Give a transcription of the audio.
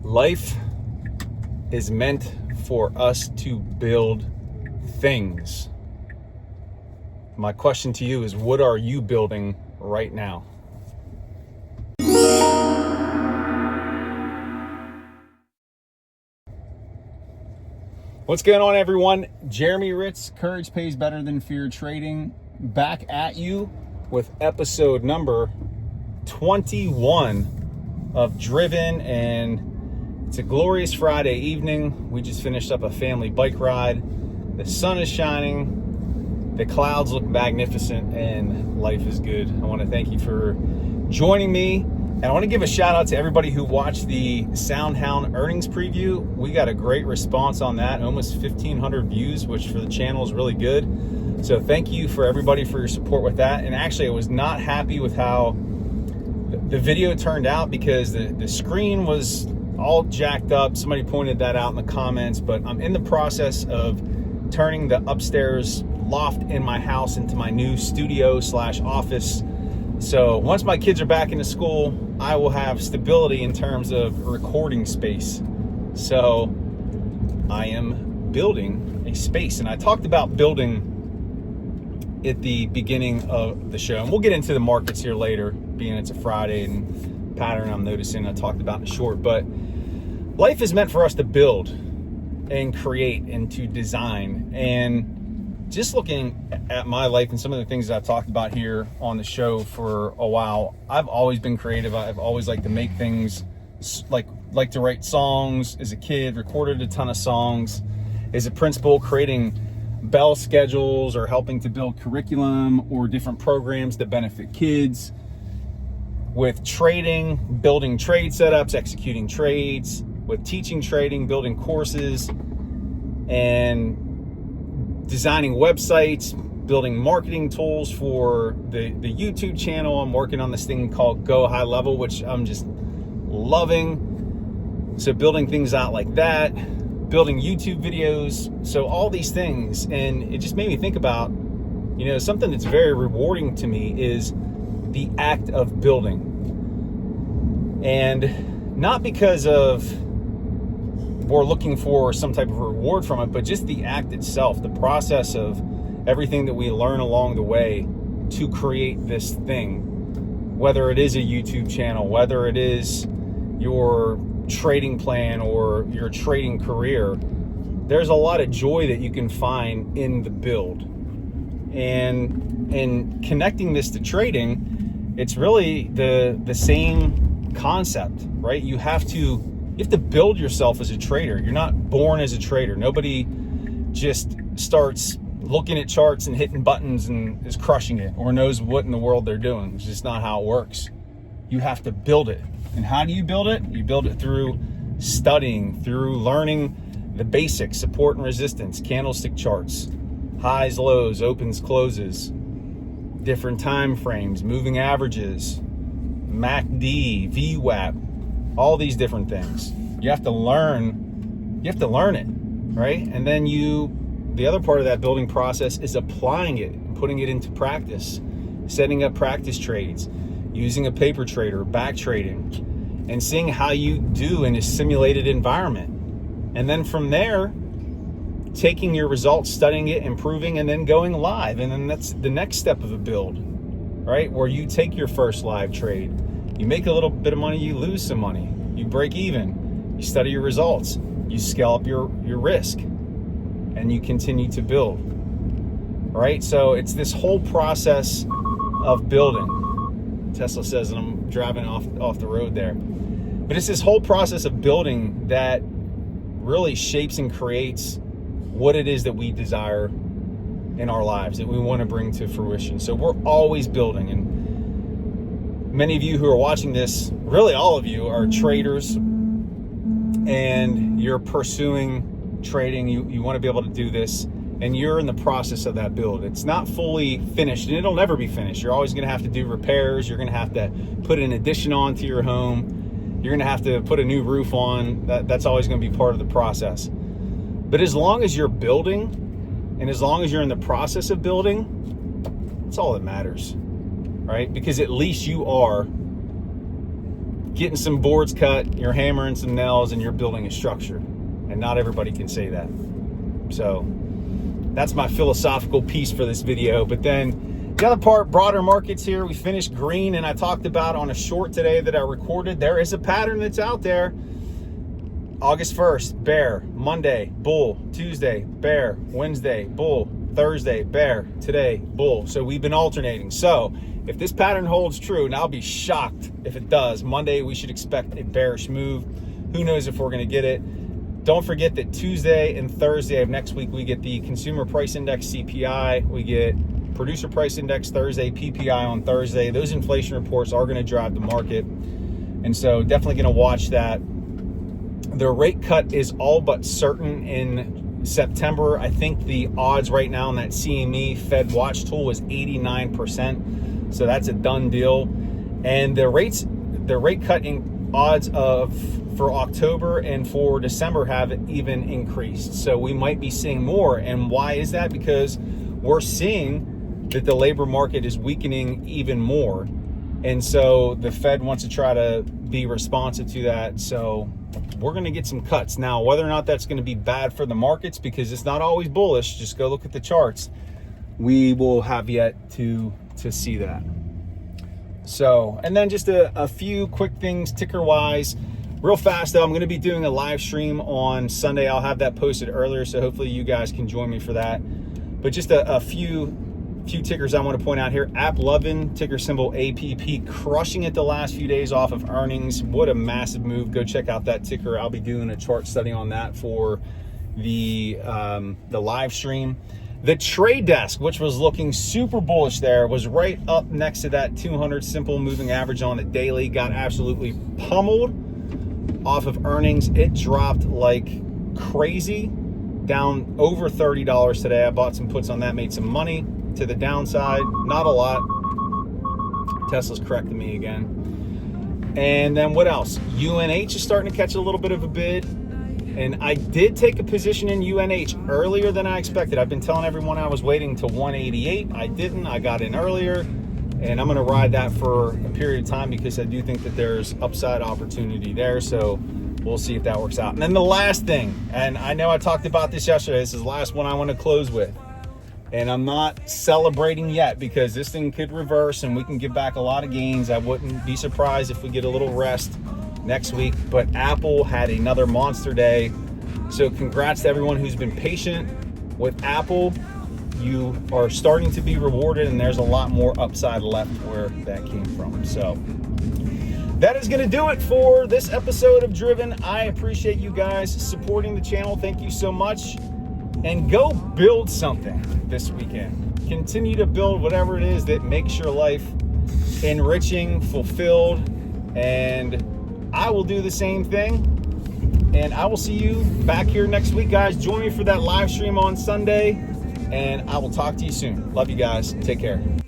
Life is meant for us to build things. My question to you is, what are you building right now? What's going on, everyone? Jeremy Ritz, Courage Pays Better Than Fear Trading, back at you with episode number 21 of Driven, and it's a glorious Friday evening. We just finished up a family bike ride. The sun is shining, the clouds look magnificent, and life is good. I want to thank you for joining me, and I want to give a shout out to everybody who watched the SoundHound earnings preview. We got a great response on that, almost 1,500 views, which for the channel is really good. So thank you for everybody for your support with that. And actually, I was not happy with how the video turned out because the screen was all jacked up. Somebody pointed that out in the comments, but I'm in the process of turning the upstairs loft in my house into my new studio / office. So once my kids are back into school, I will have stability in terms of recording space. So I am building a space, and I talked about building at the beginning of the show, and we'll get into the markets here later, being it's a Friday and pattern I'm noticing I talked about in short. But life is meant for us to build and create and to design. And just looking at my life and some of the things that I've talked about here on the show for a while, I've always been creative. I've always liked to make things, like to write songs as a kid, recorded a ton of songs as a principal, creating bell schedules or helping to build curriculum or different programs that benefit kids. With trading, building trade setups, executing trades. With teaching trading, building courses, and designing websites, building marketing tools for the YouTube channel. I'm working on this thing called Go High Level, which I'm just loving. So building things out like that, building YouTube videos, so all these things. And it just made me think about, something that's very rewarding to me is the act of building. And not because of we're looking for some type of reward from it, but just the act itself, the process of everything that we learn along the way to create this thing, whether it is a YouTube channel, whether it is your trading plan or your trading career. There's a lot of joy that you can find in the build. And connecting this to trading, it's really the same concept, right? You have to build yourself as a trader. You're not born as a trader. Nobody just starts looking at charts and hitting buttons and is crushing it or knows what in the world they're doing. It's just not how it works. You have to build it. And how do you build it? You build it through studying, through learning the basics, support and resistance, candlestick charts, highs, lows, opens, closes, different time frames, moving averages, MACD, VWAP, all these different things. You have to learn it, right? And then the other part of that building process is applying it and putting it into practice, setting up practice trades, using a paper trader, back trading, and seeing how you do in a simulated environment. And then from there, taking your results, studying it, improving, and then going live. And then that's the next step of a build, right? Where you take your first live trade, you make a little bit of money, you lose some money, you break even, you study your results, you scale up your risk, and you continue to build, right? So it's this whole process of building. Tesla says that I'm driving off the road there. But it's this whole process of building that really shapes and creates what it is that we desire in our lives, that we want to bring to fruition. So we're always building. And many of you who are watching this, really all of you, are traders, and you're pursuing trading. You want to be able to do this, and you're in the process of that build. It's not fully finished, and it'll never be finished. You're always going to have to do repairs. You're going to have to put an addition on to your home. You're going to have to put a new roof on. That's always going to be part of the process. But as long as you're building, and as long as you're in the process of building, that's all that matters, right? Because at least you are getting some boards cut, you're hammering some nails, and you're building a structure. And not everybody can say that. So that's my philosophical piece for this video. But then the other part, broader markets here, we finished green, and I talked about on a short today that I recorded, there is a pattern that's out there. August 1st, bear. Monday, bull. Tuesday, bear. Wednesday, bull. Thursday, bear. Today, bull. So we've been alternating. So if this pattern holds true, and I'll be shocked if it does, Monday we should expect a bearish move. Who knows if we're going to get it. Don't forget that Tuesday and Thursday of next week, we get the Consumer Price Index, CPI. We get Producer Price Index Thursday, PPI on Thursday. Those inflation reports are going to drive the market. And so definitely going to watch that. The rate cut is all but certain in September. I think the odds right now on that CME Fed Watch tool is 89%. So that's a done deal. And the rate cutting odds for October and for December have even increased. So we might be seeing more. And why is that? Because we're seeing that the labor market is weakening even more. And so the Fed wants to try to be responsive to that. So we're going to get some cuts. Now, whether or not that's going to be bad for the markets, because it's not always bullish, just go look at the charts, we will have yet to see that. So, and then just a few quick things ticker wise. Real fast though, I'm going to be doing a live stream on Sunday. I'll have that posted earlier, so hopefully you guys can join me for that. But just a few tickers I want to point out here. AAPL, ticker symbol APP, crushing it the last few days off of earnings. What a massive move. Go check out that ticker. I'll be doing a chart study on that for the live stream. The trade desk, which was looking super bullish there, was right up next to that 200 simple moving average on the daily. Got absolutely pummeled off of earnings. It dropped like crazy, down over $30 today. I bought some puts on that, made some money to the downside, not a lot. Tesla's correcting me again. And then what else? UNH is starting to catch a little bit of a bid. And I did take a position in UNH earlier than I expected. I've been telling everyone I was waiting to 188. I didn't. I got in earlier. And I'm going to ride that for a period of time because I do think that there's upside opportunity there. So we'll see if that works out. And then the last thing, and I know I talked about this yesterday. This is the last one I want to close with. And I'm not celebrating yet because this thing could reverse and we can give back a lot of gains. I wouldn't be surprised if we get a little rest next week. But Apple had another monster day. So congrats to everyone who's been patient with Apple. You are starting to be rewarded, and there's a lot more upside left where that came from. So that is going to do it for this episode of Driven. I appreciate you guys supporting the channel. Thank you so much. And go build something this weekend. Continue to build whatever it is that makes your life enriching, fulfilled, and I will do the same thing. And I will see you back here next week, guys. Join me for that live stream on Sunday, and I will talk to you soon. Love you guys. Take care.